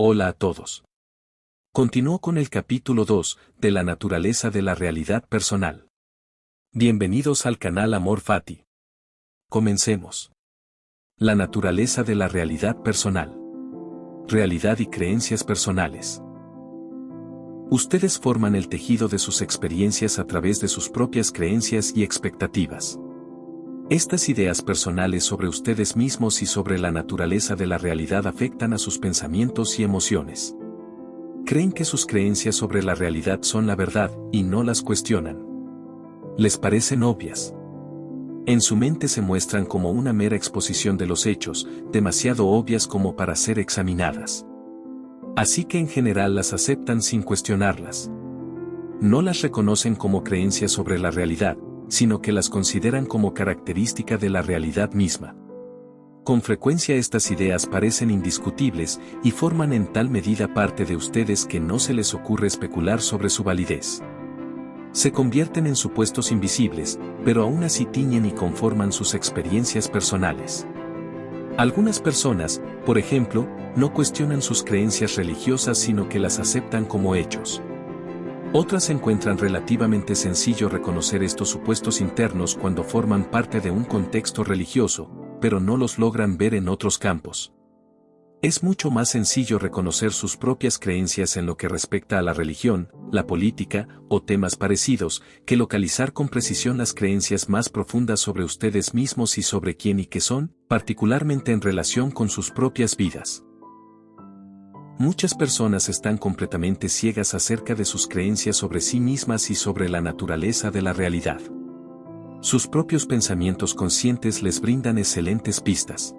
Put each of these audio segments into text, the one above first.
Hola a todos. Continúo con el capítulo 2 de la naturaleza de la realidad personal. Bienvenidos al canal Amor Fati. Comencemos. La naturaleza de la realidad personal. Realidad y creencias personales. Ustedes forman el tejido de sus experiencias a través de sus propias creencias y expectativas. Estas ideas personales sobre ustedes mismos y sobre la naturaleza de la realidad afectan a sus pensamientos y emociones. Creen que sus creencias sobre la realidad son la verdad y no las cuestionan. Les parecen obvias. En su mente se muestran como una mera exposición de los hechos, demasiado obvias como para ser examinadas. Así que en general las aceptan sin cuestionarlas. No las reconocen como creencias sobre la realidad, sino que las consideran como característica de la realidad misma. Con frecuencia estas ideas parecen indiscutibles y forman en tal medida parte de ustedes que no se les ocurre especular sobre su validez. Se convierten en supuestos invisibles, pero aún así tiñen y conforman sus experiencias personales. Algunas personas, por ejemplo, no cuestionan sus creencias religiosas sino que las aceptan como hechos. Otras encuentran relativamente sencillo reconocer estos supuestos internos cuando forman parte de un contexto religioso, pero no los logran ver en otros campos. Es mucho más sencillo reconocer sus propias creencias en lo que respecta a la religión, la política o temas parecidos, que localizar con precisión las creencias más profundas sobre ustedes mismos y sobre quién y qué son, particularmente en relación con sus propias vidas. Muchas personas están completamente ciegas acerca de sus creencias sobre sí mismas y sobre la naturaleza de la realidad. Sus propios pensamientos conscientes les brindan excelentes pistas.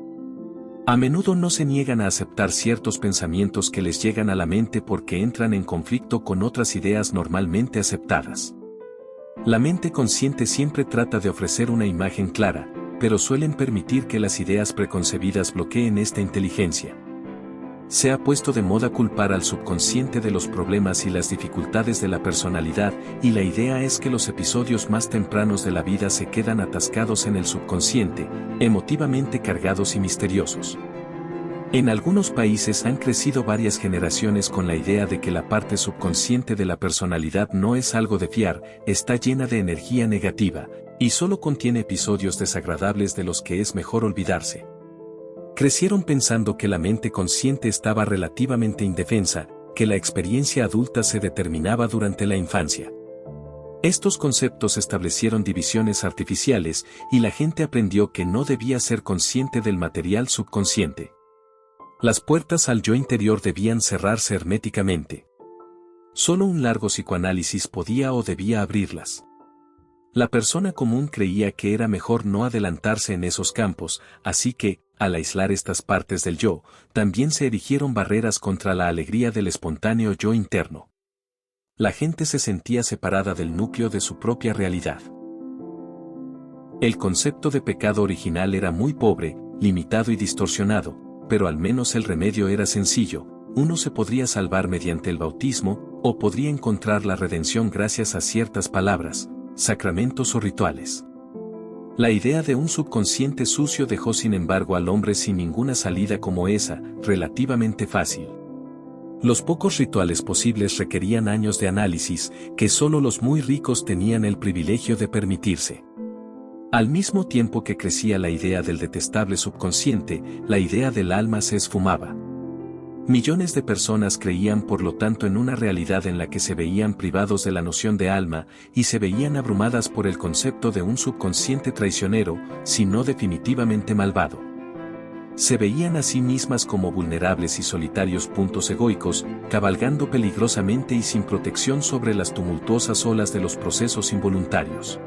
A menudo no se niegan a aceptar ciertos pensamientos que les llegan a la mente porque entran en conflicto con otras ideas normalmente aceptadas. La mente consciente siempre trata de ofrecer una imagen clara, pero suelen permitir que las ideas preconcebidas bloqueen esta inteligencia. Se ha puesto de moda culpar al subconsciente de los problemas y las dificultades de la personalidad, y la idea es que los episodios más tempranos de la vida se quedan atascados en el subconsciente, emotivamente cargados y misteriosos. En algunos países han crecido varias generaciones con la idea de que la parte subconsciente de la personalidad no es algo de fiar, está llena de energía negativa, y solo contiene episodios desagradables de los que es mejor olvidarse. Crecieron pensando que la mente consciente estaba relativamente indefensa, que la experiencia adulta se determinaba durante la infancia. Estos conceptos establecieron divisiones artificiales y la gente aprendió que no debía ser consciente del material subconsciente. Las puertas al yo interior debían cerrarse herméticamente. Solo un largo psicoanálisis podía o debía abrirlas. La persona común creía que era mejor no adelantarse en esos campos, así que, al aislar estas partes del yo, también se erigieron barreras contra la alegría del espontáneo yo interno. La gente se sentía separada del núcleo de su propia realidad. El concepto de pecado original era muy pobre, limitado y distorsionado, pero al menos el remedio era sencillo: uno se podría salvar mediante el bautismo, o podría encontrar la redención gracias a ciertas palabras, sacramentos o rituales. La idea de un subconsciente sucio dejó sin embargo al hombre sin ninguna salida como esa, relativamente fácil. Los pocos rituales posibles requerían años de análisis, que solo los muy ricos tenían el privilegio de permitirse. Al mismo tiempo que crecía la idea del detestable subconsciente, la idea del alma se esfumaba. Millones de personas creían por lo tanto en una realidad en la que se veían privados de la noción de alma, y se veían abrumadas por el concepto de un subconsciente traicionero, si no definitivamente malvado. Se veían a sí mismas como vulnerables y solitarios puntos egoicos, cabalgando peligrosamente y sin protección sobre las tumultuosas olas de los procesos involuntarios.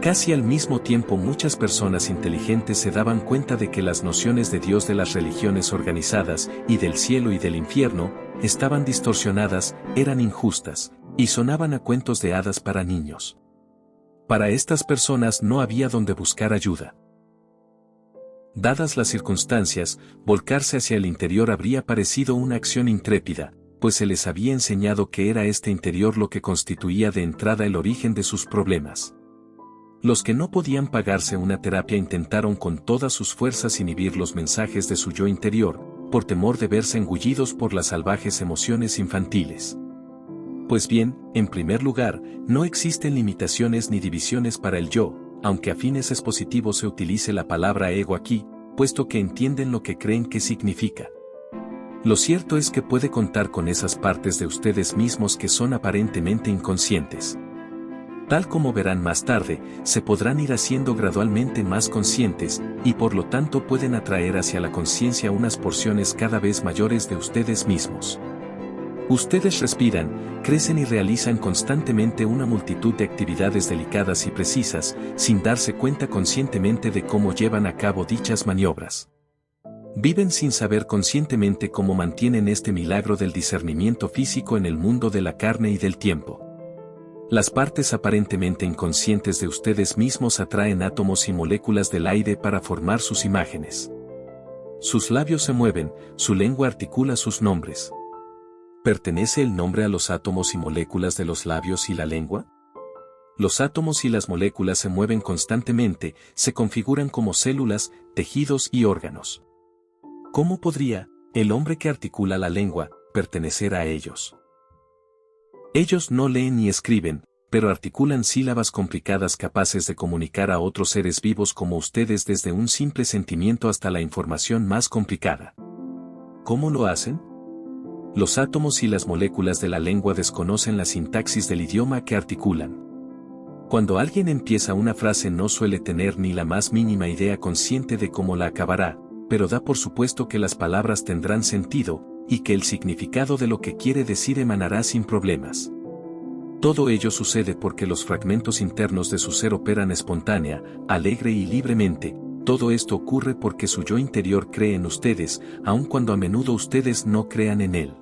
Casi al mismo tiempo muchas personas inteligentes se daban cuenta de que las nociones de Dios de las religiones organizadas, y del cielo y del infierno, estaban distorsionadas, eran injustas, y sonaban a cuentos de hadas para niños. Para estas personas no había donde buscar ayuda. Dadas las circunstancias, volcarse hacia el interior habría parecido una acción intrépida, pues se les había enseñado que era este interior lo que constituía de entrada el origen de sus problemas. Los que no podían pagarse una terapia intentaron con todas sus fuerzas inhibir los mensajes de su yo interior, por temor de verse engullidos por las salvajes emociones infantiles. Pues bien, en primer lugar, no existen limitaciones ni divisiones para el yo, aunque a fines expositivos se utilice la palabra ego aquí, puesto que entienden lo que creen que significa. Lo cierto es que puede contar con esas partes de ustedes mismos que son aparentemente inconscientes. Tal como verán más tarde, se podrán ir haciendo gradualmente más conscientes, y por lo tanto pueden atraer hacia la conciencia unas porciones cada vez mayores de ustedes mismos. Ustedes respiran, crecen y realizan constantemente una multitud de actividades delicadas y precisas, sin darse cuenta conscientemente de cómo llevan a cabo dichas maniobras. Viven sin saber conscientemente cómo mantienen este milagro del discernimiento físico en el mundo de la carne y del tiempo. Las partes aparentemente inconscientes de ustedes mismos atraen átomos y moléculas del aire para formar sus imágenes. Sus labios se mueven, su lengua articula sus nombres. ¿Pertenece el nombre a los átomos y moléculas de los labios y la lengua? Los átomos y las moléculas se mueven constantemente, se configuran como células, tejidos y órganos. ¿Cómo podría, el hombre que articula la lengua, pertenecer a ellos? Ellos no leen ni escriben, pero articulan sílabas complicadas capaces de comunicar a otros seres vivos como ustedes desde un simple sentimiento hasta la información más complicada. ¿Cómo lo hacen? Los átomos y las moléculas de la lengua desconocen la sintaxis del idioma que articulan. Cuando alguien empieza una frase no suele tener ni la más mínima idea consciente de cómo la acabará, pero da por supuesto que las palabras tendrán sentido, y que el significado de lo que quiere decir emanará sin problemas. Todo ello sucede porque los fragmentos internos de su ser operan espontánea, alegre y libremente. Todo esto ocurre porque su yo interior cree en ustedes, aun cuando a menudo ustedes no crean en él.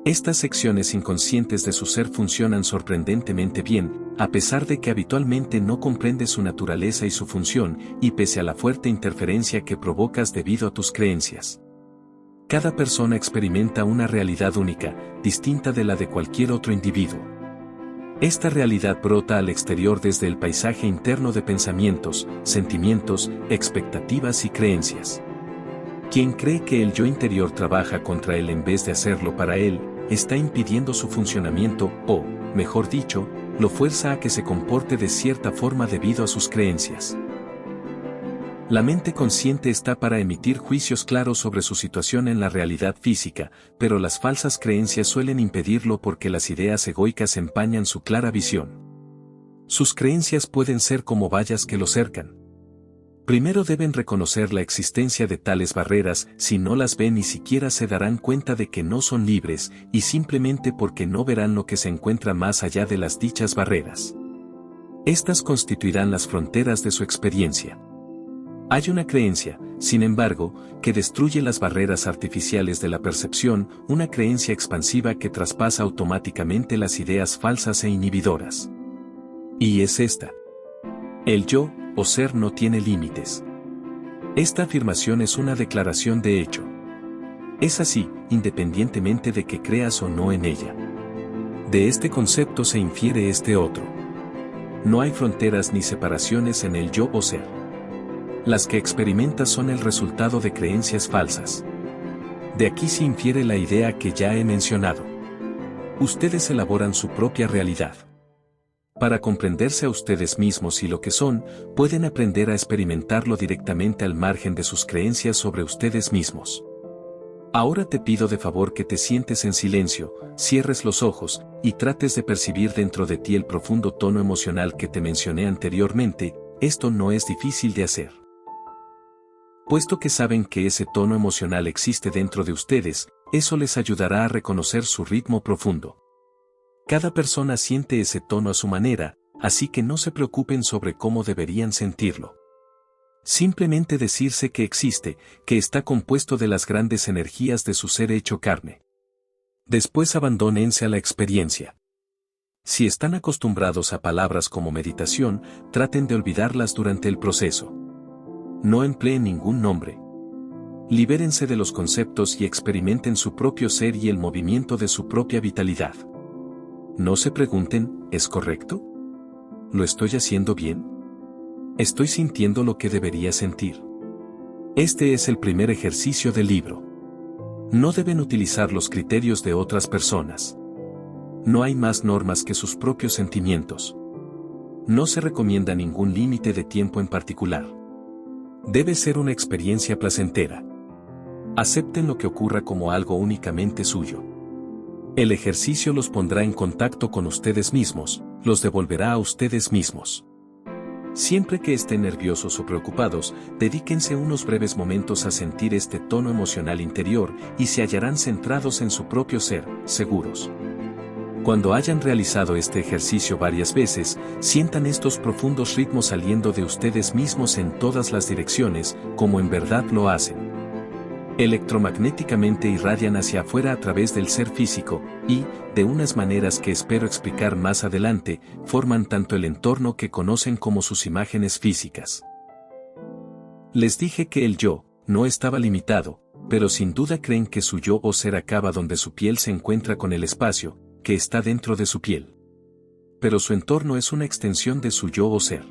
Estas secciones inconscientes de su ser funcionan sorprendentemente bien, a pesar de que habitualmente no comprende su naturaleza y su función, y pese a la fuerte interferencia que provocas debido a tus creencias. Cada persona experimenta una realidad única, distinta de la de cualquier otro individuo. Esta realidad brota al exterior desde el paisaje interno de pensamientos, sentimientos, expectativas y creencias. Quien cree que el yo interior trabaja contra él en vez de hacerlo para él, está impidiendo su funcionamiento o, mejor dicho, lo fuerza a que se comporte de cierta forma debido a sus creencias. La mente consciente está para emitir juicios claros sobre su situación en la realidad física, pero las falsas creencias suelen impedirlo porque las ideas egoicas empañan su clara visión. Sus creencias pueden ser como vallas que lo cercan. Primero deben reconocer la existencia de tales barreras, si no las ven ni siquiera se darán cuenta de que no son libres, y simplemente porque no verán lo que se encuentra más allá de las dichas barreras. Estas constituirán las fronteras de su experiencia. Hay una creencia, sin embargo, que destruye las barreras artificiales de la percepción, una creencia expansiva que traspasa automáticamente las ideas falsas e inhibidoras. Y es esta. El yo, o ser no tiene límites. Esta afirmación es una declaración de hecho. Es así, independientemente de que creas o no en ella. De este concepto se infiere este otro. No hay fronteras ni separaciones en el yo o ser. Las que experimentas son el resultado de creencias falsas. De aquí se infiere la idea que ya he mencionado. Ustedes elaboran su propia realidad. Para comprenderse a ustedes mismos y lo que son, pueden aprender a experimentarlo directamente al margen de sus creencias sobre ustedes mismos. Ahora te pido de favor que te sientes en silencio, cierres los ojos, y trates de percibir dentro de ti el profundo tono emocional que te mencioné anteriormente. Esto no es difícil de hacer. Puesto que saben que ese tono emocional existe dentro de ustedes, eso les ayudará a reconocer su ritmo profundo. Cada persona siente ese tono a su manera, así que no se preocupen sobre cómo deberían sentirlo. Simplemente decirse que existe, que está compuesto de las grandes energías de su ser hecho carne. Después abandónense a la experiencia. Si están acostumbrados a palabras como meditación, traten de olvidarlas durante el proceso. No empleen ningún nombre. Libérense de los conceptos y experimenten su propio ser y el movimiento de su propia vitalidad. No se pregunten, ¿es correcto? ¿Lo estoy haciendo bien? ¿Estoy sintiendo lo que debería sentir? Este es el primer ejercicio del libro. No deben utilizar los criterios de otras personas. No hay más normas que sus propios sentimientos. No se recomienda ningún límite de tiempo en particular. Debe ser una experiencia placentera. Acepten lo que ocurra como algo únicamente suyo. El ejercicio los pondrá en contacto con ustedes mismos, los devolverá a ustedes mismos. Siempre que estén nerviosos o preocupados, dedíquense unos breves momentos a sentir este tono emocional interior y se hallarán centrados en su propio ser, seguros. Cuando hayan realizado este ejercicio varias veces, sientan estos profundos ritmos saliendo de ustedes mismos en todas las direcciones, como en verdad lo hacen. Electromagnéticamente irradian hacia afuera a través del ser físico, y, de unas maneras que espero explicar más adelante, forman tanto el entorno que conocen como sus imágenes físicas. Les dije que el yo no estaba limitado, pero sin duda creen que su yo o ser acaba donde su piel se encuentra con el espacio, que está dentro de su piel. Pero su entorno es una extensión de su yo o ser.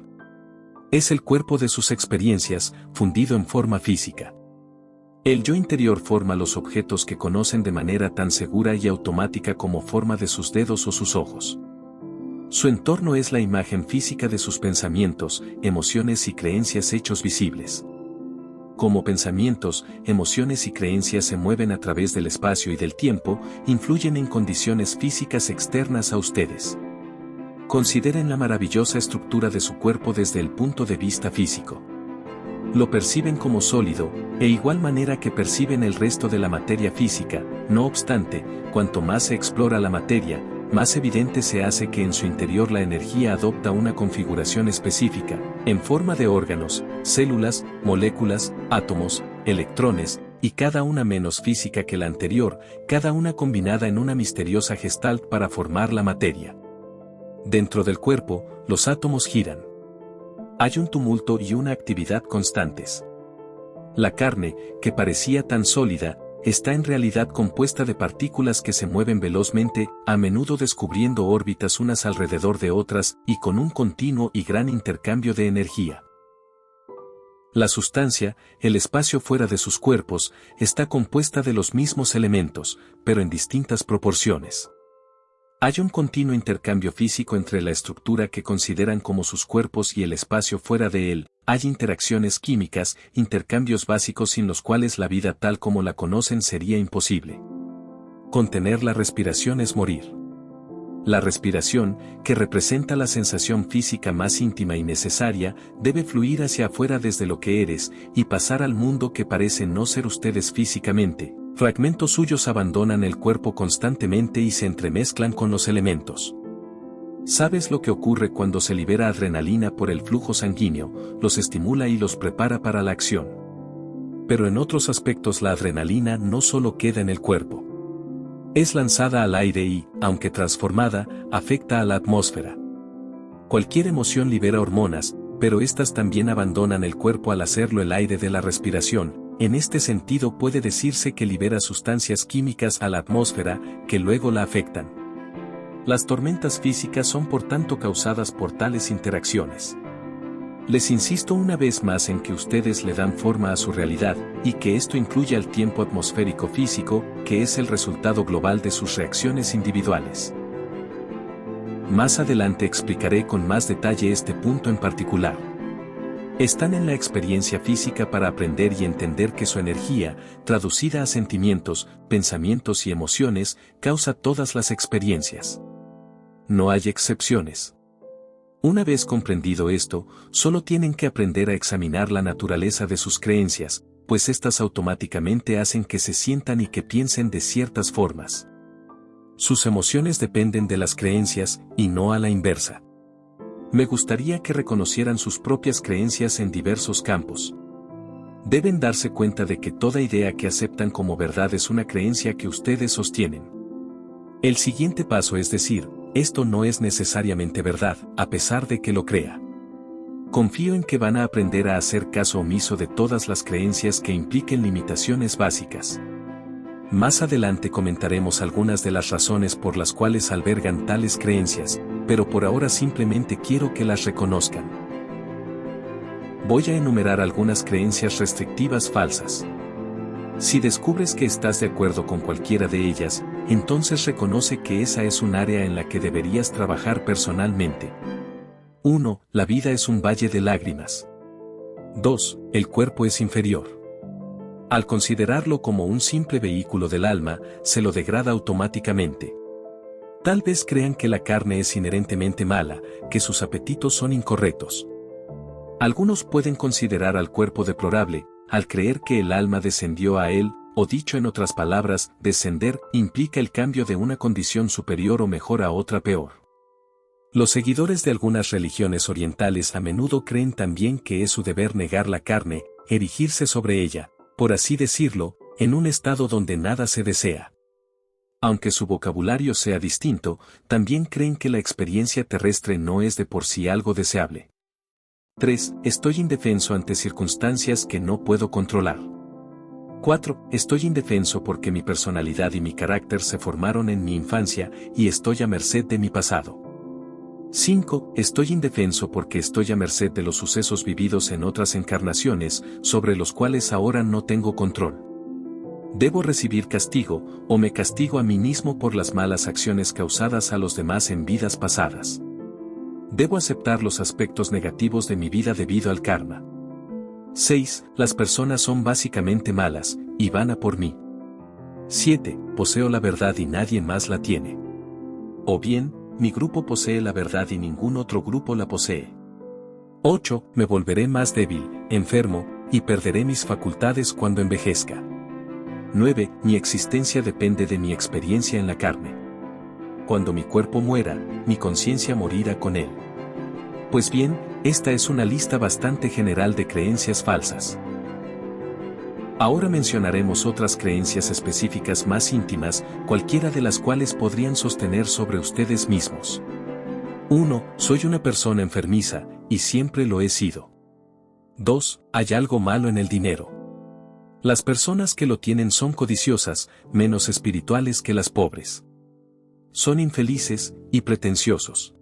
Es el cuerpo de sus experiencias, fundido en forma física. El yo interior forma los objetos que conocen de manera tan segura y automática como forma de sus dedos o sus ojos. Su entorno es la imagen física de sus pensamientos, emociones y creencias hechos visibles. Como pensamientos, emociones y creencias se mueven a través del espacio y del tiempo, influyen en condiciones físicas externas a ustedes. Consideren la maravillosa estructura de su cuerpo desde el punto de vista físico. Lo perciben como sólido, e igual manera que perciben el resto de la materia física. No obstante, cuanto más se explora la materia, más evidente se hace que en su interior la energía adopta una configuración específica, en forma de órganos, células, moléculas, átomos, electrones, y cada una menos física que la anterior, cada una combinada en una misteriosa gestalt para formar la materia. Dentro del cuerpo, los átomos giran. Hay un tumulto y una actividad constantes. La carne, que parecía tan sólida, está en realidad compuesta de partículas que se mueven velozmente, a menudo descubriendo órbitas unas alrededor de otras y con un continuo y gran intercambio de energía. La sustancia, el espacio fuera de sus cuerpos, está compuesta de los mismos elementos, pero en distintas proporciones. Hay un continuo intercambio físico entre la estructura que consideran como sus cuerpos y el espacio fuera de él. Hay interacciones químicas, intercambios básicos sin los cuales la vida tal como la conocen sería imposible. Contener la respiración es morir. La respiración, que representa la sensación física más íntima y necesaria, debe fluir hacia afuera desde lo que eres, y pasar al mundo que parece no ser ustedes físicamente. Fragmentos suyos abandonan el cuerpo constantemente y se entremezclan con los elementos. ¿Sabes lo que ocurre cuando se libera adrenalina por el flujo sanguíneo? Los estimula y los prepara para la acción. Pero en otros aspectos la adrenalina no solo queda en el cuerpo. Es lanzada al aire y, aunque transformada, afecta a la atmósfera. Cualquier emoción libera hormonas, pero estas también abandonan el cuerpo al hacerlo el aire de la respiración. En este sentido puede decirse que libera sustancias químicas a la atmósfera, que luego la afectan. Las tormentas físicas son por tanto causadas por tales interacciones. Les insisto una vez más en que ustedes le dan forma a su realidad, y que esto incluye al tiempo atmosférico físico, que es el resultado global de sus reacciones individuales. Más adelante explicaré con más detalle este punto en particular. Están en la experiencia física para aprender y entender que su energía, traducida a sentimientos, pensamientos y emociones, causa todas las experiencias. No hay excepciones. Una vez comprendido esto, solo tienen que aprender a examinar la naturaleza de sus creencias, pues éstas automáticamente hacen que se sientan y que piensen de ciertas formas. Sus emociones dependen de las creencias, y no a la inversa. Me gustaría que reconocieran sus propias creencias en diversos campos. Deben darse cuenta de que toda idea que aceptan como verdad es una creencia que ustedes sostienen. El siguiente paso es decir, esto no es necesariamente verdad, a pesar de que lo crea. Confío en que van a aprender a hacer caso omiso de todas las creencias que impliquen limitaciones básicas. Más adelante comentaremos algunas de las razones por las cuales albergan tales creencias, pero por ahora simplemente quiero que las reconozcan. Voy a enumerar algunas creencias restrictivas falsas. Si descubres que estás de acuerdo con cualquiera de ellas, entonces reconoce que esa es un área en la que deberías trabajar personalmente. 1. La vida es un valle de lágrimas. 2. El cuerpo es inferior. Al considerarlo como un simple vehículo del alma, se lo degrada automáticamente. Tal vez crean que la carne es inherentemente mala, que sus apetitos son incorrectos. Algunos pueden considerar al cuerpo deplorable, al creer que el alma descendió a él, o dicho en otras palabras, descender implica el cambio de una condición superior o mejor a otra peor. Los seguidores de algunas religiones orientales a menudo creen también que es su deber negar la carne, erigirse sobre ella, por así decirlo, en un estado donde nada se desea. Aunque su vocabulario sea distinto, también creen que la experiencia terrestre no es de por sí algo deseable. 3. Estoy indefenso ante circunstancias que no puedo controlar. 4. Estoy indefenso porque mi personalidad y mi carácter se formaron en mi infancia y estoy a merced de mi pasado. 5. Estoy indefenso porque estoy a merced de los sucesos vividos en otras encarnaciones, sobre los cuales ahora no tengo control. Debo recibir castigo, o me castigo a mí mismo por las malas acciones causadas a los demás en vidas pasadas. Debo aceptar los aspectos negativos de mi vida debido al karma. 6. Las personas son básicamente malas, y van a por mí. 7. Poseo la verdad y nadie más la tiene. O bien, mi grupo posee la verdad y ningún otro grupo la posee. 8. Me volveré más débil, enfermo, y perderé mis facultades cuando envejezca. 9. Mi existencia depende de mi experiencia en la carne. Cuando mi cuerpo muera, mi conciencia morirá con él. Pues bien, esta es una lista bastante general de creencias falsas. Ahora mencionaremos otras creencias específicas más íntimas, cualquiera de las cuales podrían sostener sobre ustedes mismos. 1. Soy una persona enfermiza, y siempre lo he sido. 2. Hay algo malo en el dinero. Las personas que lo tienen son codiciosas, menos espirituales que las pobres. Son infelices, y pretenciosos.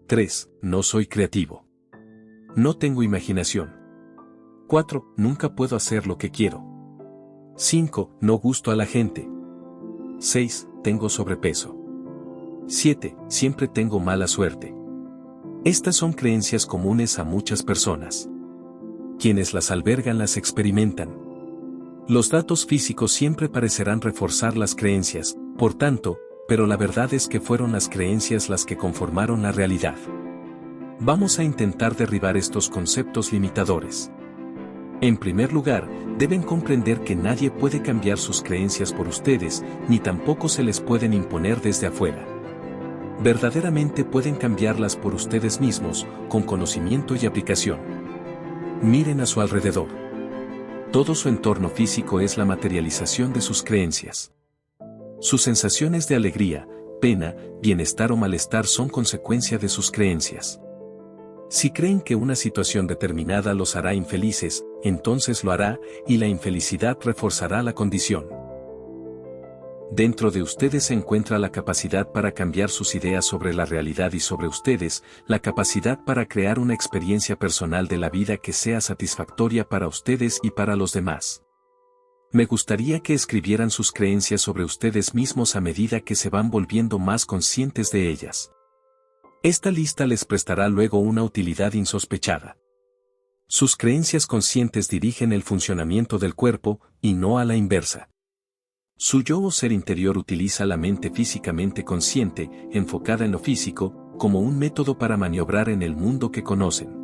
3. No soy creativo. No tengo imaginación. 4. Nunca puedo hacer lo que quiero. 5. No gusto a la gente. 6. Tengo sobrepeso. 7. Siempre tengo mala suerte. Estas son creencias comunes a muchas personas. Quienes las albergan las experimentan. Los datos físicos siempre parecerán reforzar las creencias, por tanto, pero la verdad es que fueron las creencias las que conformaron la realidad. Vamos a intentar derribar estos conceptos limitadores. En primer lugar, deben comprender que nadie puede cambiar sus creencias por ustedes, ni tampoco se les pueden imponer desde afuera. Verdaderamente pueden cambiarlas por ustedes mismos, con conocimiento y aplicación. Miren a su alrededor. Todo su entorno físico es la materialización de sus creencias. Sus sensaciones de alegría, pena, bienestar o malestar son consecuencia de sus creencias. Si creen que una situación determinada los hará infelices, entonces lo hará, y la infelicidad reforzará la condición. Dentro de ustedes se encuentra la capacidad para cambiar sus ideas sobre la realidad y sobre ustedes, la capacidad para crear una experiencia personal de la vida que sea satisfactoria para ustedes y para los demás. Me gustaría que escribieran sus creencias sobre ustedes mismos a medida que se van volviendo más conscientes de ellas. Esta lista les prestará luego una utilidad insospechada. Sus creencias conscientes dirigen el funcionamiento del cuerpo, y no a la inversa. Su yo o ser interior utiliza la mente físicamente consciente, enfocada en lo físico, como un método para maniobrar en el mundo que conocen.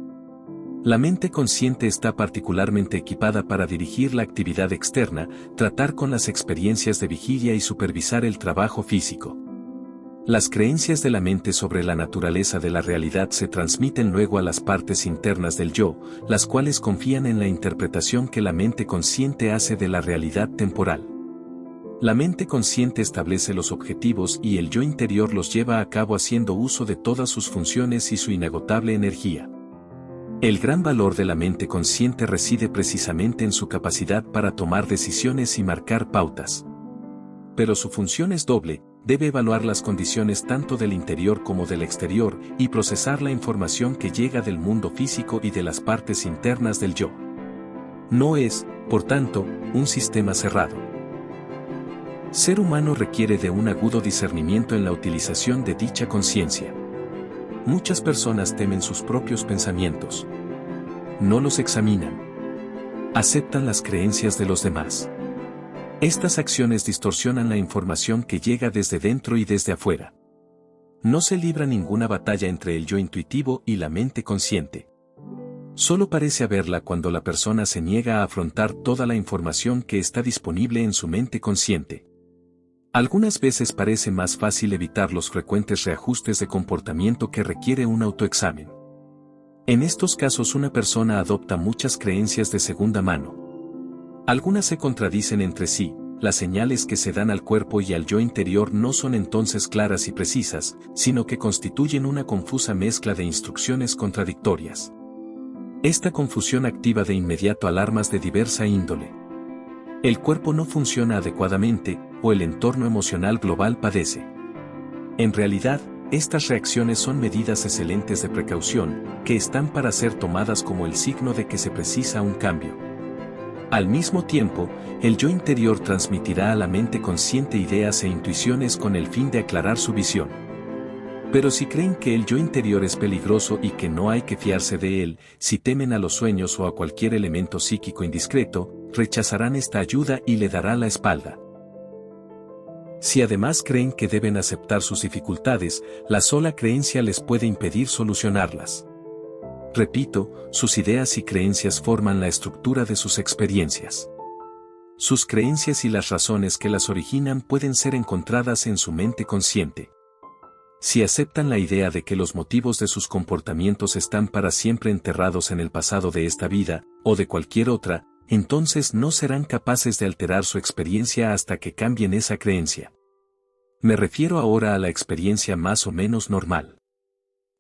La mente consciente está particularmente equipada para dirigir la actividad externa, tratar con las experiencias de vigilia y supervisar el trabajo físico. Las creencias de la mente sobre la naturaleza de la realidad se transmiten luego a las partes internas del yo, las cuales confían en la interpretación que la mente consciente hace de la realidad temporal. La mente consciente establece los objetivos y el yo interior los lleva a cabo haciendo uso de todas sus funciones y su inagotable energía. El gran valor de la mente consciente reside precisamente en su capacidad para tomar decisiones y marcar pautas. Pero su función es doble, debe evaluar las condiciones tanto del interior como del exterior y procesar la información que llega del mundo físico y de las partes internas del yo. No es, por tanto, un sistema cerrado. Ser humano requiere de un agudo discernimiento en la utilización de dicha conciencia. Muchas personas temen sus propios pensamientos. No los examinan. Aceptan las creencias de los demás. Estas acciones distorsionan la información que llega desde dentro y desde afuera. No se libra ninguna batalla entre el yo intuitivo y la mente consciente. Solo parece haberla cuando la persona se niega a afrontar toda la información que está disponible en su mente consciente. Algunas veces parece más fácil evitar los frecuentes reajustes de comportamiento que requiere un autoexamen. En estos casos una persona adopta muchas creencias de segunda mano. Algunas se contradicen entre sí, las señales que se dan al cuerpo y al yo interior no son entonces claras y precisas, sino que constituyen una confusa mezcla de instrucciones contradictorias. Esta confusión activa de inmediato alarmas de diversa índole. El cuerpo no funciona adecuadamente, o el entorno emocional global padece. En realidad, estas reacciones son medidas excelentes de precaución, que están para ser tomadas como el signo de que se precisa un cambio. Al mismo tiempo, el yo interior transmitirá a la mente consciente ideas e intuiciones con el fin de aclarar su visión. Pero si creen que el yo interior es peligroso y que no hay que fiarse de él, si temen a los sueños o a cualquier elemento psíquico indiscreto, rechazarán esta ayuda y le dará la espalda. Si además creen que deben aceptar sus dificultades, la sola creencia les puede impedir solucionarlas. Repito, sus ideas y creencias forman la estructura de sus experiencias. Sus creencias y las razones que las originan pueden ser encontradas en su mente consciente. Si aceptan la idea de que los motivos de sus comportamientos están para siempre enterrados en el pasado de esta vida, o de cualquier otra, entonces no serán capaces de alterar su experiencia hasta que cambien esa creencia. Me refiero ahora a la experiencia más o menos normal.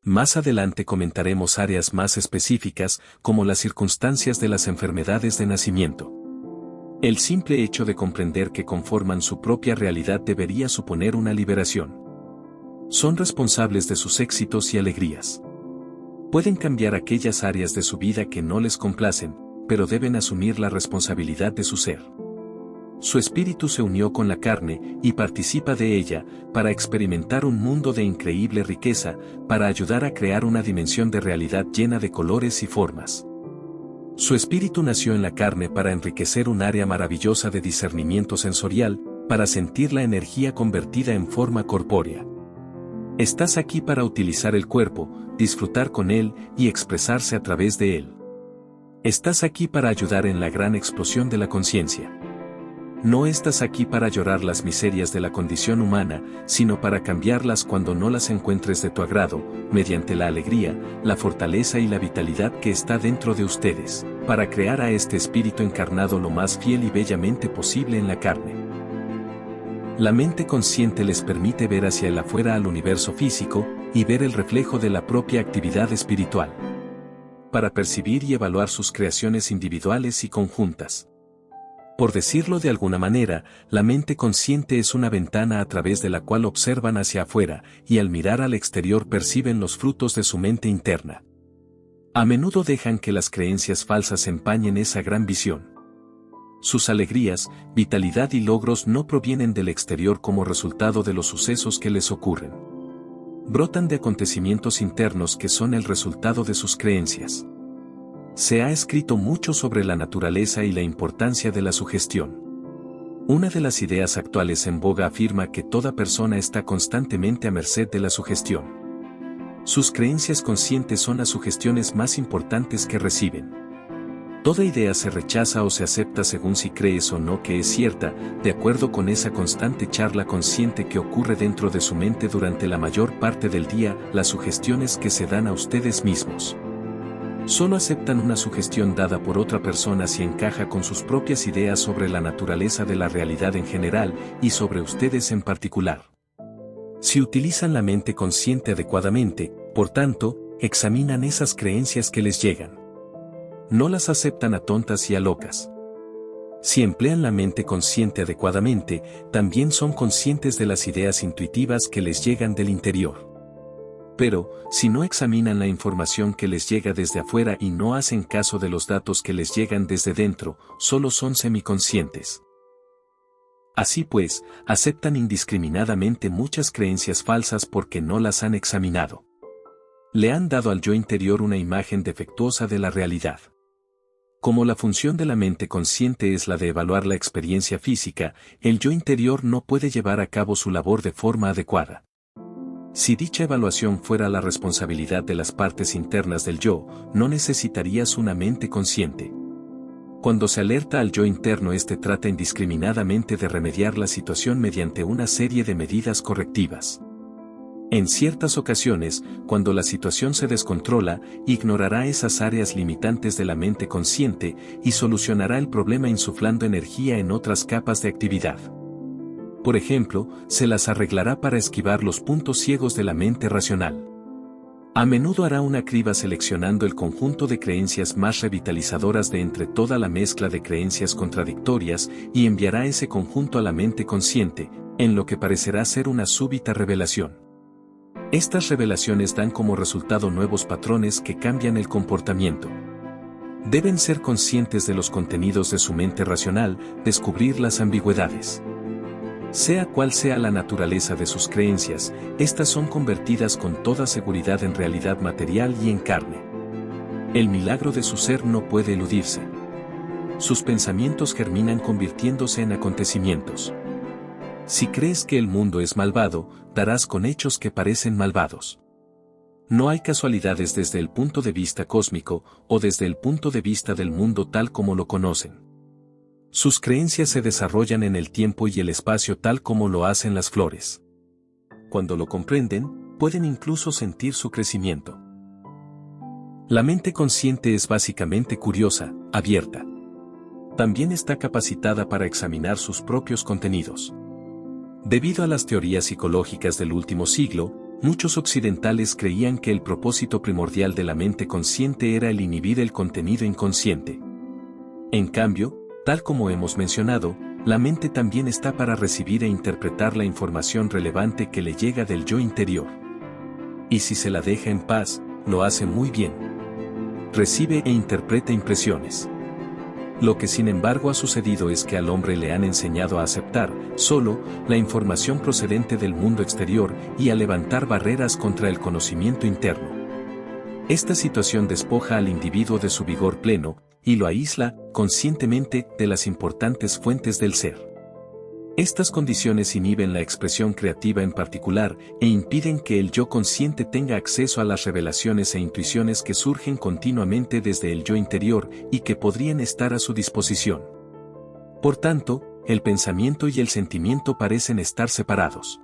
Más adelante comentaremos áreas más específicas, como las circunstancias de las enfermedades de nacimiento. El simple hecho de comprender que conforman su propia realidad debería suponer una liberación. Son responsables de sus éxitos y alegrías. Pueden cambiar aquellas áreas de su vida que no les complacen, pero deben asumir la responsabilidad de su ser. Su espíritu se unió con la carne y participa de ella, para experimentar un mundo de increíble riqueza, para ayudar a crear una dimensión de realidad llena de colores y formas. Su espíritu nació en la carne para enriquecer un área maravillosa de discernimiento sensorial, para sentir la energía convertida en forma corpórea. Estás aquí para utilizar el cuerpo, disfrutar con él y expresarse a través de él. Estás aquí para ayudar en la gran explosión de la conciencia. No estás aquí para llorar las miserias de la condición humana, sino para cambiarlas cuando no las encuentres de tu agrado, mediante la alegría, la fortaleza y la vitalidad que está dentro de ustedes, para crear a este espíritu encarnado lo más fiel y bellamente posible en la carne. La mente consciente les permite ver hacia el afuera al universo físico, y ver el reflejo de la propia actividad espiritual. Para percibir y evaluar sus creaciones individuales y conjuntas. Por decirlo de alguna manera, la mente consciente es una ventana a través de la cual observan hacia afuera, y al mirar al exterior perciben los frutos de su mente interna. A menudo dejan que las creencias falsas empañen esa gran visión. Sus alegrías, vitalidad y logros no provienen del exterior como resultado de los sucesos que les ocurren. Brotan de acontecimientos internos que son el resultado de sus creencias. Se ha escrito mucho sobre la naturaleza y la importancia de la sugestión. Una de las ideas actuales en boga afirma que toda persona está constantemente a merced de la sugestión. Sus creencias conscientes son las sugestiones más importantes que reciben. Toda idea se rechaza o se acepta según si crees o no que es cierta, de acuerdo con esa constante charla consciente que ocurre dentro de su mente durante la mayor parte del día, las sugestiones que se dan a ustedes mismos. Solo aceptan una sugestión dada por otra persona si encaja con sus propias ideas sobre la naturaleza de la realidad en general y sobre ustedes en particular. Si utilizan la mente consciente adecuadamente, por tanto, examinan esas creencias que les llegan. No las aceptan a tontas y a locas. Si emplean la mente consciente adecuadamente, también son conscientes de las ideas intuitivas que les llegan del interior. Pero, si no examinan la información que les llega desde afuera y no hacen caso de los datos que les llegan desde dentro, solo son semiconscientes. Así pues, aceptan indiscriminadamente muchas creencias falsas porque no las han examinado. Le han dado al yo interior una imagen defectuosa de la realidad. Como la función de la mente consciente es la de evaluar la experiencia física, el yo interior no puede llevar a cabo su labor de forma adecuada. Si dicha evaluación fuera la responsabilidad de las partes internas del yo, no necesitarías una mente consciente. Cuando se alerta al yo interno, éste trata indiscriminadamente de remediar la situación mediante una serie de medidas correctivas. En ciertas ocasiones, cuando la situación se descontrola, ignorará esas áreas limitantes de la mente consciente y solucionará el problema insuflando energía en otras capas de actividad. Por ejemplo, se las arreglará para esquivar los puntos ciegos de la mente racional. A menudo hará una criba seleccionando el conjunto de creencias más revitalizadoras de entre toda la mezcla de creencias contradictorias y enviará ese conjunto a la mente consciente, en lo que parecerá ser una súbita revelación. Estas revelaciones dan como resultado nuevos patrones que cambian el comportamiento. Deben ser conscientes de los contenidos de su mente racional, descubrir las ambigüedades. Sea cual sea la naturaleza de sus creencias, estas son convertidas con toda seguridad en realidad material y en carne. El milagro de su ser no puede eludirse. Sus pensamientos germinan convirtiéndose en acontecimientos. Si crees que el mundo es malvado, darás con hechos que parecen malvados. No hay casualidades desde el punto de vista cósmico o desde el punto de vista del mundo tal como lo conocen. Sus creencias se desarrollan en el tiempo y el espacio tal como lo hacen las flores. Cuando lo comprenden, pueden incluso sentir su crecimiento. La mente consciente es básicamente curiosa, abierta. También está capacitada para examinar sus propios contenidos. Debido a las teorías psicológicas del último siglo, muchos occidentales creían que el propósito primordial de la mente consciente era el inhibir el contenido inconsciente. En cambio, tal como hemos mencionado, la mente también está para recibir e interpretar la información relevante que le llega del yo interior. Y si se la deja en paz, lo hace muy bien. Recibe e interpreta impresiones. Lo que sin embargo ha sucedido es que al hombre le han enseñado a aceptar, solo, la información procedente del mundo exterior y a levantar barreras contra el conocimiento interno. Esta situación despoja al individuo de su vigor pleno, y lo aísla, conscientemente, de las importantes fuentes del ser. Estas condiciones inhiben la expresión creativa en particular, e impiden que el yo consciente tenga acceso a las revelaciones e intuiciones que surgen continuamente desde el yo interior y que podrían estar a su disposición. Por tanto, el pensamiento y el sentimiento parecen estar separados.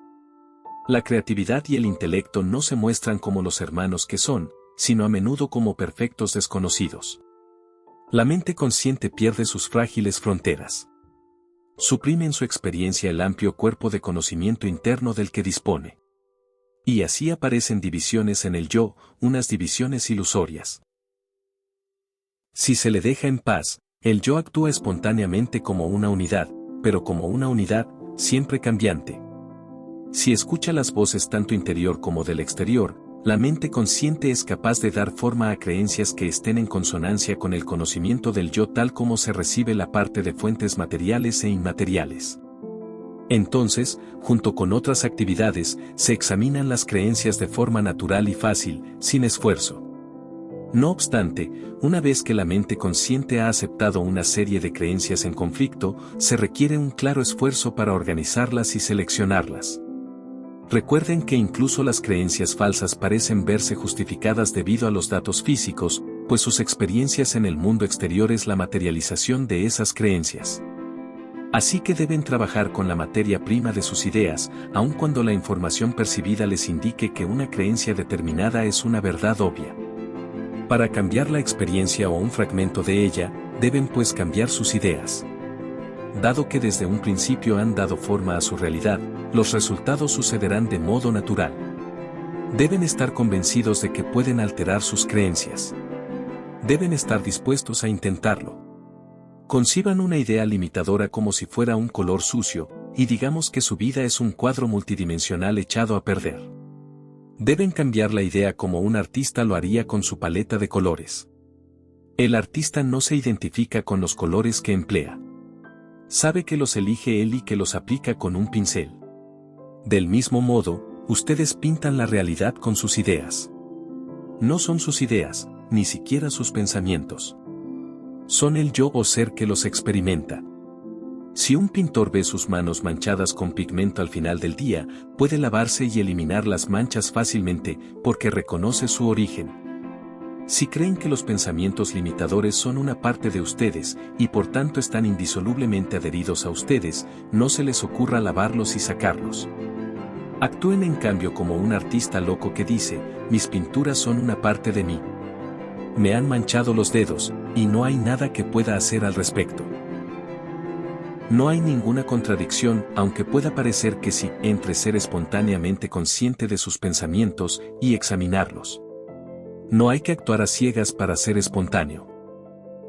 La creatividad y el intelecto no se muestran como los hermanos que son, sino a menudo como perfectos desconocidos. La mente consciente pierde sus frágiles fronteras. Suprime en su experiencia el amplio cuerpo de conocimiento interno del que dispone. Y así aparecen divisiones en el yo, unas divisiones ilusorias. Si se le deja en paz, el yo actúa espontáneamente como una unidad, pero como una unidad, siempre cambiante. Si escucha las voces tanto interior como del exterior, la mente consciente es capaz de dar forma a creencias que estén en consonancia con el conocimiento del yo tal como se recibe la parte de fuentes materiales e inmateriales. Entonces, junto con otras actividades, se examinan las creencias de forma natural y fácil, sin esfuerzo. No obstante, una vez que la mente consciente ha aceptado una serie de creencias en conflicto, se requiere un claro esfuerzo para organizarlas y seleccionarlas. Recuerden que incluso las creencias falsas parecen verse justificadas debido a los datos físicos, pues sus experiencias en el mundo exterior es la materialización de esas creencias. Así que deben trabajar con la materia prima de sus ideas, aun cuando la información percibida les indique que una creencia determinada es una verdad obvia. Para cambiar la experiencia o un fragmento de ella, deben pues cambiar sus ideas. Dado que desde un principio han dado forma a su realidad, los resultados sucederán de modo natural. Deben estar convencidos de que pueden alterar sus creencias. Deben estar dispuestos a intentarlo. Conciban una idea limitadora como si fuera un color sucio, y digamos que su vida es un cuadro multidimensional echado a perder. Deben cambiar la idea como un artista lo haría con su paleta de colores. El artista no se identifica con los colores que emplea. Sabe que los elige él y que los aplica con un pincel. Del mismo modo, ustedes pintan la realidad con sus ideas. No son sus ideas, ni siquiera sus pensamientos. Son el yo o ser que los experimenta. Si un pintor ve sus manos manchadas con pigmento al final del día, puede lavarse y eliminar las manchas fácilmente, porque reconoce su origen. Si creen que los pensamientos limitadores son una parte de ustedes, y por tanto están indisolublemente adheridos a ustedes, no se les ocurra lavarlos y sacarlos. Actúen en cambio como un artista loco que dice, mis pinturas son una parte de mí. Me han manchado los dedos, y no hay nada que pueda hacer al respecto. No hay ninguna contradicción, aunque pueda parecer que sí, entre ser espontáneamente consciente de sus pensamientos y examinarlos. No hay que actuar a ciegas para ser espontáneo.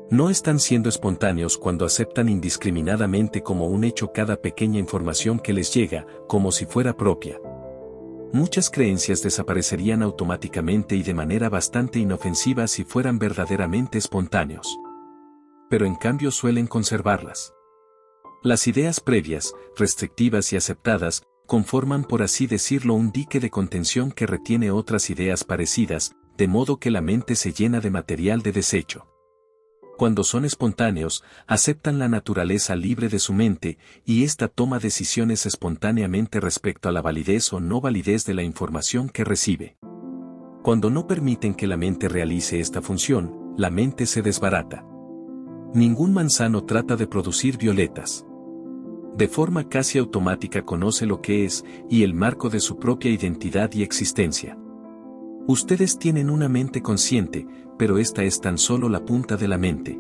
No están siendo espontáneos cuando aceptan indiscriminadamente como un hecho cada pequeña información que les llega, como si fuera propia. Muchas creencias desaparecerían automáticamente y de manera bastante inofensiva si fueran verdaderamente espontáneos. Pero en cambio suelen conservarlas. Las ideas previas, restrictivas y aceptadas, conforman por así decirlo un dique de contención que retiene otras ideas parecidas, de modo que la mente se llena de material de desecho. Cuando son espontáneos, aceptan la naturaleza libre de su mente, y ésta toma decisiones espontáneamente respecto a la validez o no validez de la información que recibe. Cuando no permiten que la mente realice esta función, la mente se desbarata. Ningún manzano trata de producir violetas. De forma casi automática conoce lo que es, y el marco de su propia identidad y existencia. Ustedes tienen una mente consciente, pero esta es tan solo la punta de la mente.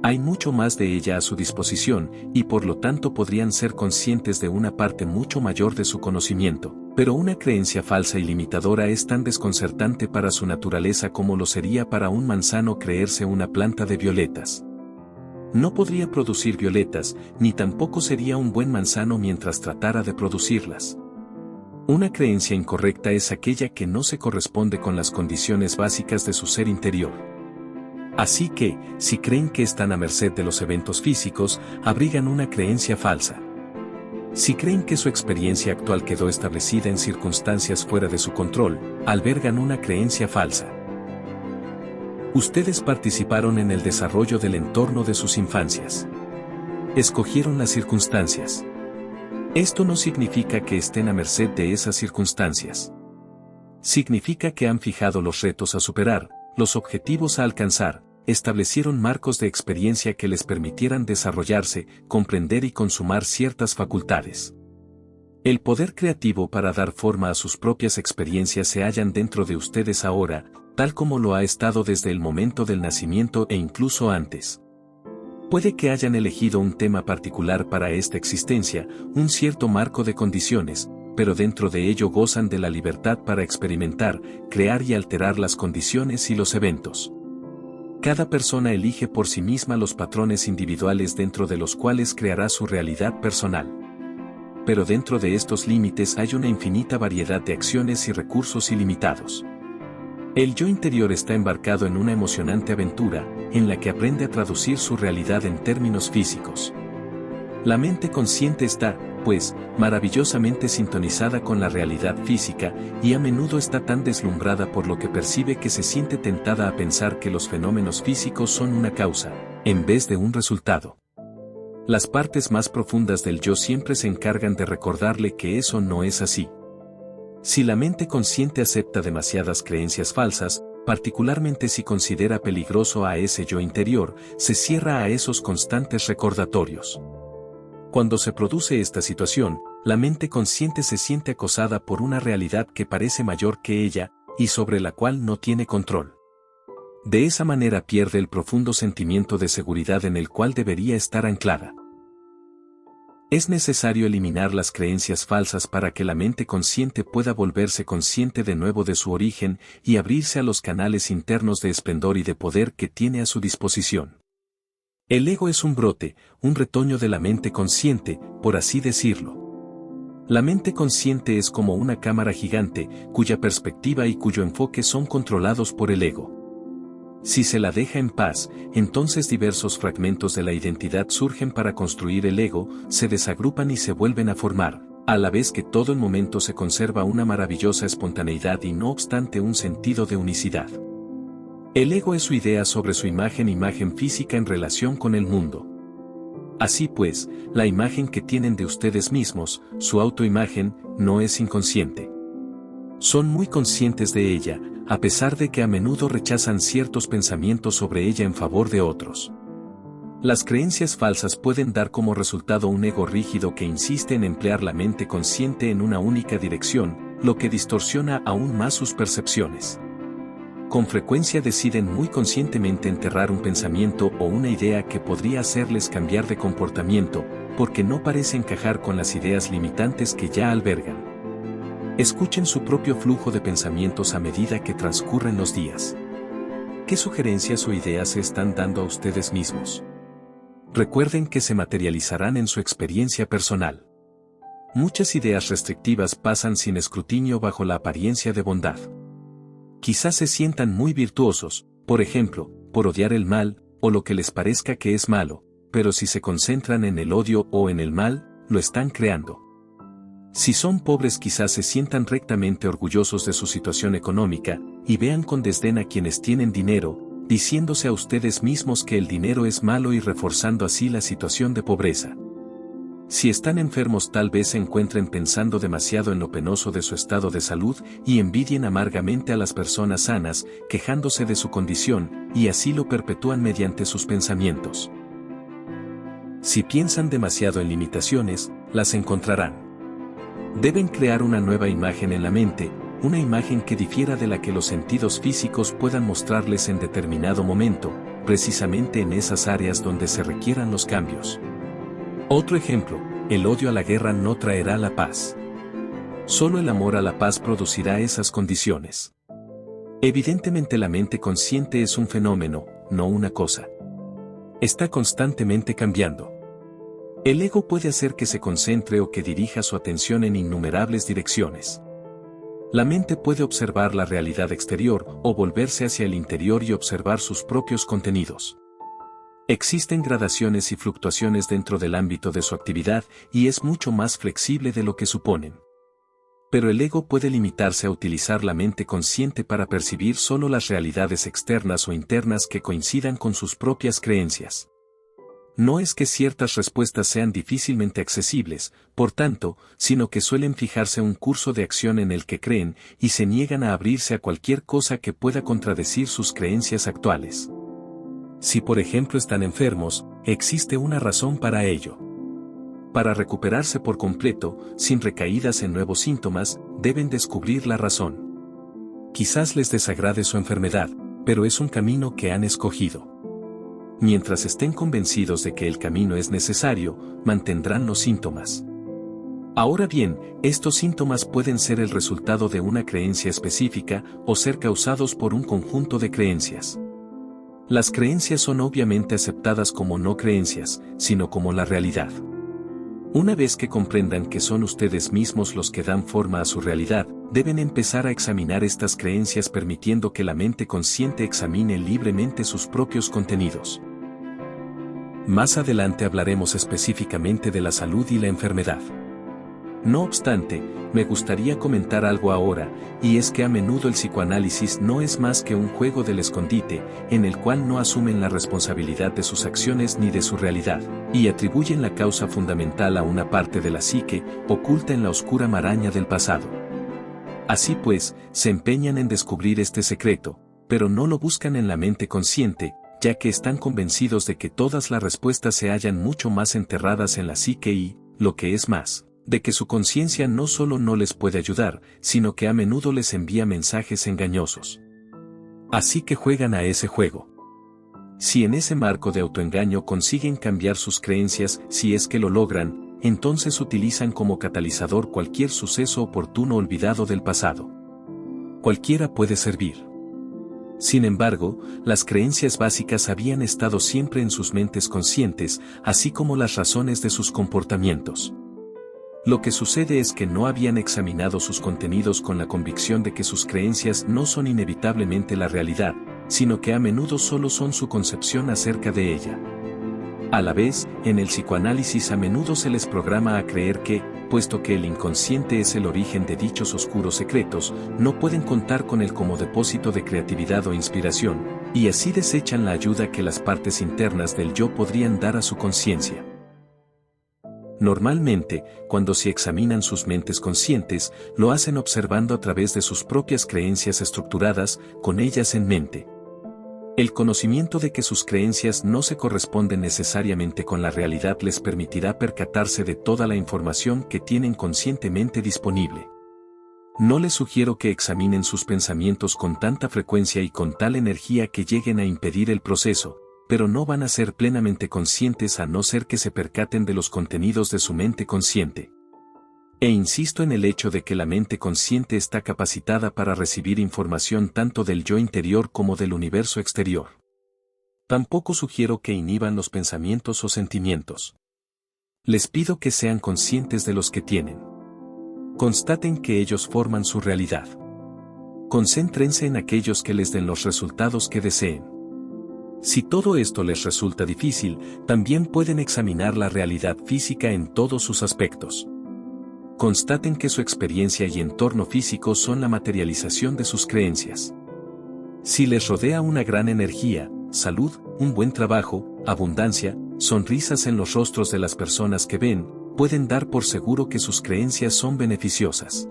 Hay mucho más de ella a su disposición, y por lo tanto podrían ser conscientes de una parte mucho mayor de su conocimiento, pero una creencia falsa y limitadora es tan desconcertante para su naturaleza como lo sería para un manzano creerse una planta de violetas. No podría producir violetas, ni tampoco sería un buen manzano mientras tratara de producirlas. Una creencia incorrecta es aquella que no se corresponde con las condiciones básicas de su ser interior. Así que, si creen que están a merced de los eventos físicos, abrigan una creencia falsa. Si creen que su experiencia actual quedó establecida en circunstancias fuera de su control, albergan una creencia falsa. Ustedes participaron en el desarrollo del entorno de sus infancias. Escogieron las circunstancias. Esto no significa que estén a merced de esas circunstancias. Significa que han fijado los retos a superar, los objetivos a alcanzar, establecieron marcos de experiencia que les permitieran desarrollarse, comprender y consumar ciertas facultades. El poder creativo para dar forma a sus propias experiencias se hallan dentro de ustedes ahora, tal como lo ha estado desde el momento del nacimiento e incluso antes. Puede que hayan elegido un tema particular para esta existencia, un cierto marco de condiciones, pero dentro de ello gozan de la libertad para experimentar, crear y alterar las condiciones y los eventos. Cada persona elige por sí misma los patrones individuales dentro de los cuales creará su realidad personal. Pero dentro de estos límites hay una infinita variedad de acciones y recursos ilimitados. El yo interior está embarcado en una emocionante aventura, en la que aprende a traducir su realidad en términos físicos. La mente consciente está, pues, maravillosamente sintonizada con la realidad física, y a menudo está tan deslumbrada por lo que percibe que se siente tentada a pensar que los fenómenos físicos son una causa, en vez de un resultado. Las partes más profundas del yo siempre se encargan de recordarle que eso no es así. Si la mente consciente acepta demasiadas creencias falsas, particularmente si considera peligroso a ese yo interior, se cierra a esos constantes recordatorios. Cuando se produce esta situación, la mente consciente se siente acosada por una realidad que parece mayor que ella, y sobre la cual no tiene control. De esa manera pierde el profundo sentimiento de seguridad en el cual debería estar anclada. Es necesario eliminar las creencias falsas para que la mente consciente pueda volverse consciente de nuevo de su origen y abrirse a los canales internos de esplendor y de poder que tiene a su disposición. El ego es un brote, un retoño de la mente consciente, por así decirlo. La mente consciente es como una cámara gigante, cuya perspectiva y cuyo enfoque son controlados por el ego. Si se la deja en paz, entonces diversos fragmentos de la identidad surgen para construir el ego, se desagrupan y se vuelven a formar, a la vez que todo el momento se conserva una maravillosa espontaneidad y no obstante un sentido de unicidad. El ego es su idea sobre su imagen física en relación con el mundo. Así pues, la imagen que tienen de ustedes mismos, su autoimagen, no es inconsciente. Son muy conscientes de ella, a pesar de que a menudo rechazan ciertos pensamientos sobre ella en favor de otros. Las creencias falsas pueden dar como resultado un ego rígido que insiste en emplear la mente consciente en una única dirección, lo que distorsiona aún más sus percepciones. Con frecuencia deciden muy conscientemente enterrar un pensamiento o una idea que podría hacerles cambiar de comportamiento, porque no parece encajar con las ideas limitantes que ya albergan. Escuchen su propio flujo de pensamientos a medida que transcurren los días. ¿Qué sugerencias o ideas se están dando a ustedes mismos? Recuerden que se materializarán en su experiencia personal. Muchas ideas restrictivas pasan sin escrutinio bajo la apariencia de bondad. Quizás se sientan muy virtuosos, por ejemplo, por odiar el mal, o lo que les parezca que es malo, pero si se concentran en el odio o en el mal, lo están creando. Si son pobres quizás se sientan rectamente orgullosos de su situación económica, y vean con desdén a quienes tienen dinero, diciéndose a ustedes mismos que el dinero es malo y reforzando así la situación de pobreza. Si están enfermos tal vez se encuentren pensando demasiado en lo penoso de su estado de salud y envidien amargamente a las personas sanas, quejándose de su condición, y así lo perpetúan mediante sus pensamientos. Si piensan demasiado en limitaciones, las encontrarán. Deben crear una nueva imagen en la mente, una imagen que difiera de la que los sentidos físicos puedan mostrarles en determinado momento, precisamente en esas áreas donde se requieran los cambios. Otro ejemplo, el odio a la guerra no traerá la paz. Solo el amor a la paz producirá esas condiciones. Evidentemente la mente consciente es un fenómeno, no una cosa. Está constantemente cambiando. El ego puede hacer que se concentre o que dirija su atención en innumerables direcciones. La mente puede observar la realidad exterior o volverse hacia el interior y observar sus propios contenidos. Existen gradaciones y fluctuaciones dentro del ámbito de su actividad y es mucho más flexible de lo que suponen. Pero el ego puede limitarse a utilizar la mente consciente para percibir solo las realidades externas o internas que coincidan con sus propias creencias. No es que ciertas respuestas sean difícilmente accesibles, por tanto, sino que suelen fijarse un curso de acción en el que creen y se niegan a abrirse a cualquier cosa que pueda contradecir sus creencias actuales. Si por ejemplo están enfermos, existe una razón para ello. Para recuperarse por completo, sin recaídas en nuevos síntomas, deben descubrir la razón. Quizás les desagrade su enfermedad, pero es un camino que han escogido. Mientras estén convencidos de que el camino es necesario, mantendrán los síntomas. Ahora bien, estos síntomas pueden ser el resultado de una creencia específica o ser causados por un conjunto de creencias. Las creencias son obviamente aceptadas como no creencias, sino como la realidad. Una vez que comprendan que son ustedes mismos los que dan forma a su realidad, deben empezar a examinar estas creencias permitiendo que la mente consciente examine libremente sus propios contenidos. Más adelante hablaremos específicamente de la salud y la enfermedad. No obstante, me gustaría comentar algo ahora, y es que a menudo el psicoanálisis no es más que un juego del escondite, en el cual no asumen la responsabilidad de sus acciones ni de su realidad, y atribuyen la causa fundamental a una parte de la psique, oculta en la oscura maraña del pasado. Así pues, se empeñan en descubrir este secreto, pero no lo buscan en la mente consciente, ya que están convencidos de que todas las respuestas se hallan mucho más enterradas en la psique y, lo que es más, de que su conciencia no solo no les puede ayudar, sino que a menudo les envía mensajes engañosos. Así que juegan a ese juego. Si en ese marco de autoengaño consiguen cambiar sus creencias, si es que lo logran, entonces utilizan como catalizador cualquier suceso oportuno olvidado del pasado. Cualquiera puede servir. Sin embargo, las creencias básicas habían estado siempre en sus mentes conscientes, así como las razones de sus comportamientos. Lo que sucede es que no habían examinado sus contenidos con la convicción de que sus creencias no son inevitablemente la realidad, sino que a menudo solo son su concepción acerca de ella. A la vez, en el psicoanálisis a menudo se les programa a creer que, puesto que el inconsciente es el origen de dichos oscuros secretos, no pueden contar con él como depósito de creatividad o inspiración, y así desechan la ayuda que las partes internas del yo podrían dar a su conciencia. Normalmente, cuando se examinan sus mentes conscientes, lo hacen observando a través de sus propias creencias estructuradas, con ellas en mente. El conocimiento de que sus creencias no se corresponden necesariamente con la realidad les permitirá percatarse de toda la información que tienen conscientemente disponible. No les sugiero que examinen sus pensamientos con tanta frecuencia y con tal energía que lleguen a impedir el proceso, pero no van a ser plenamente conscientes a no ser que se percaten de los contenidos de su mente consciente. E insisto en el hecho de que la mente consciente está capacitada para recibir información tanto del yo interior como del universo exterior. Tampoco sugiero que inhiban los pensamientos o sentimientos. Les pido que sean conscientes de los que tienen. Constaten que ellos forman su realidad. Concéntrense en aquellos que les den los resultados que deseen. Si todo esto les resulta difícil, también pueden examinar la realidad física en todos sus aspectos. Constaten que su experiencia y entorno físico son la materialización de sus creencias. Si les rodea una gran energía, salud, un buen trabajo, abundancia, sonrisas en los rostros de las personas que ven, pueden dar por seguro que sus creencias son beneficiosas.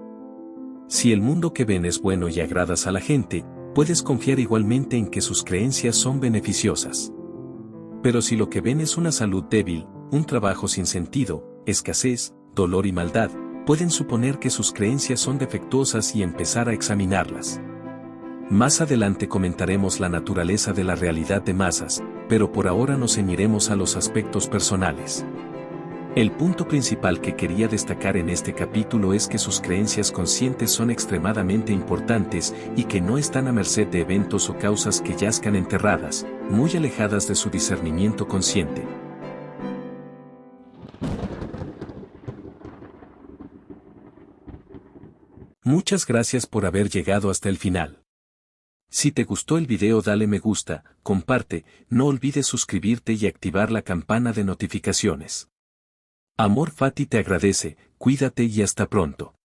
Si el mundo que ven es bueno y agradas a la gente, puedes confiar igualmente en que sus creencias son beneficiosas. Pero si lo que ven es una salud débil, un trabajo sin sentido, escasez, dolor y maldad, pueden suponer que sus creencias son defectuosas y empezar a examinarlas. Más adelante comentaremos la naturaleza de la realidad de masas, pero por ahora nos ceñiremos a los aspectos personales. El punto principal que quería destacar en este capítulo es que sus creencias conscientes son extremadamente importantes y que no están a merced de eventos o causas que yazcan enterradas, muy alejadas de su discernimiento consciente. Muchas gracias por haber llegado hasta el final. Si te gustó el video dale me gusta, comparte, no olvides suscribirte y activar la campana de notificaciones. Amor Fati te agradece, cuídate y hasta pronto.